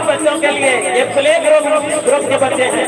बच्चों के लिए ये प्ले ग्रुप के बच्चे हैं।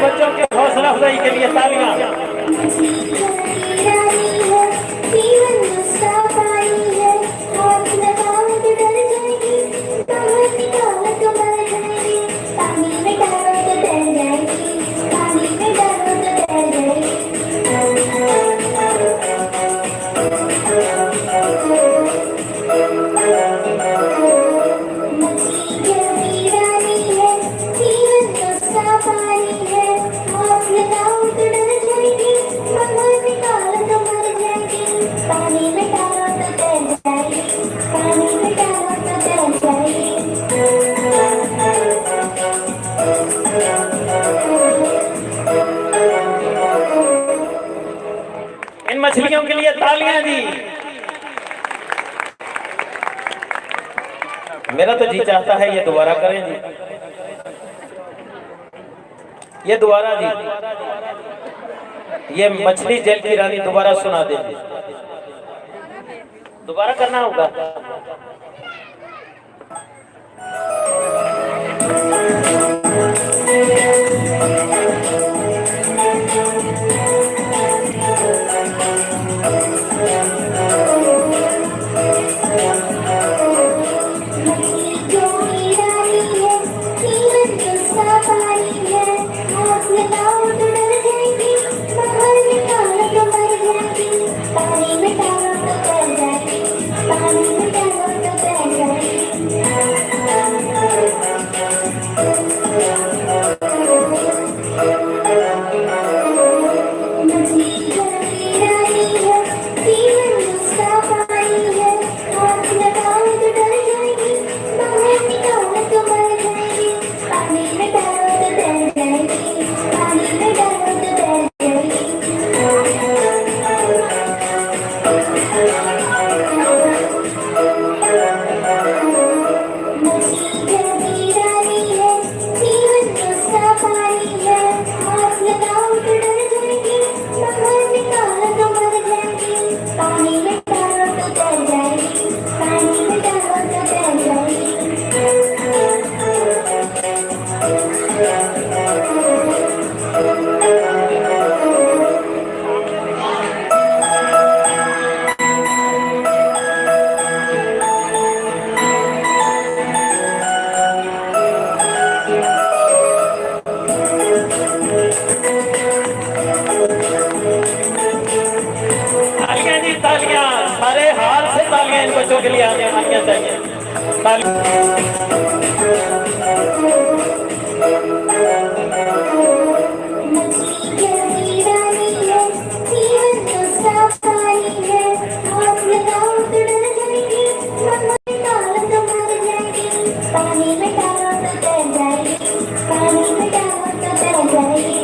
बच्चों के हौसला अफजाई के लिए तालियां। इन मछलियों के लिए तालियां दी। मेरा तो जी चाहता है ये दोबारा करें जी, ये दोबारा जी, ये मछली जल की रानी दोबारा सुना दे। दोबारा करना होगा। सारे हाथ से तालियां इन बच्चों के लिए आनी चाहिए। पानी में डालो तो तैर जाएगी, पानी में डालो तो तैर जाएगी।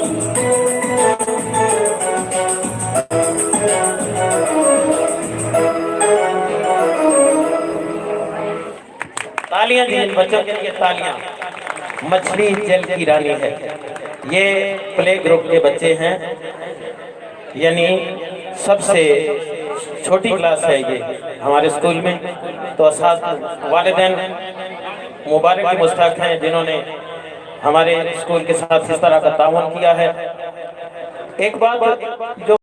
तालियां दी बच्चों के लिए तालियां। मछली जल की रानी है। ये प्ले ग्रुप के बच्चे हैं, यानी सबसे छोटी क्लास है ये हमारे स्कूल में। तो साथ वालिदैन मुबारक की मुस्तहक हैं जिन्होंने हमारे स्कूल के साथ इस तरह का ताउन किया है। एक बात जो